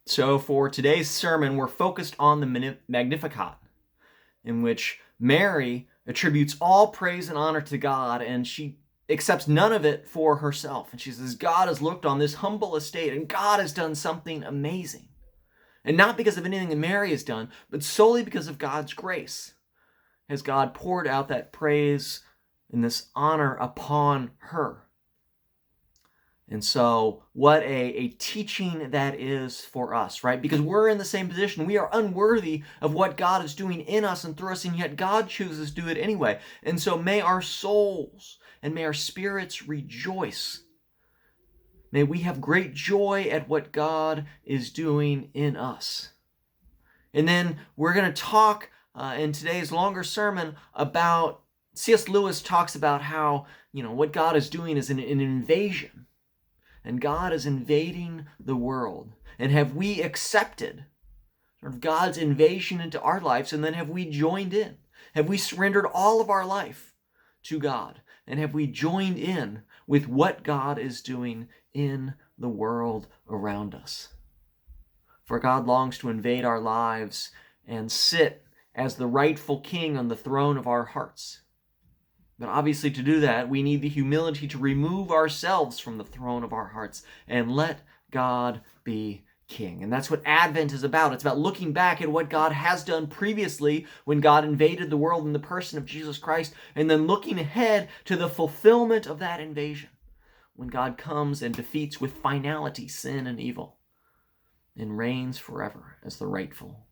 So for today's sermon, we're focused on the Magnificat, in which Mary attributes all praise and honor to God, and she accepts none of it for herself. And she says, God has looked on this humble estate, and God has done something amazing. And not because of anything that Mary has done, but solely because of God's grace has God poured out that praise and this honor upon her. And so what a teaching that is for us, right? Because we're in the same position. We are unworthy of what God is doing in us and through us, and yet God chooses to do it anyway. And so may our souls and may our spirits rejoice. May we have great joy at what God is doing in us. And then we're going to talk in today's longer sermon about, C.S. Lewis talks about how, what God is doing is an invasion. And God is invading the world. And have we accepted sort of God's invasion into our lives, and then have we joined in? Have we surrendered all of our life to God? And have we joined in with what God is doing in the world around us? For God longs to invade our lives and sit as the rightful king on the throne of our hearts. But obviously to do that, we need the humility to remove ourselves from the throne of our hearts and let God be king. And that's what Advent is about. It's about looking back at what God has done previously when God invaded the world in the person of Jesus Christ, and then looking ahead to the fulfillment of that invasion when God comes and defeats with finality sin and evil and reigns forever as the rightful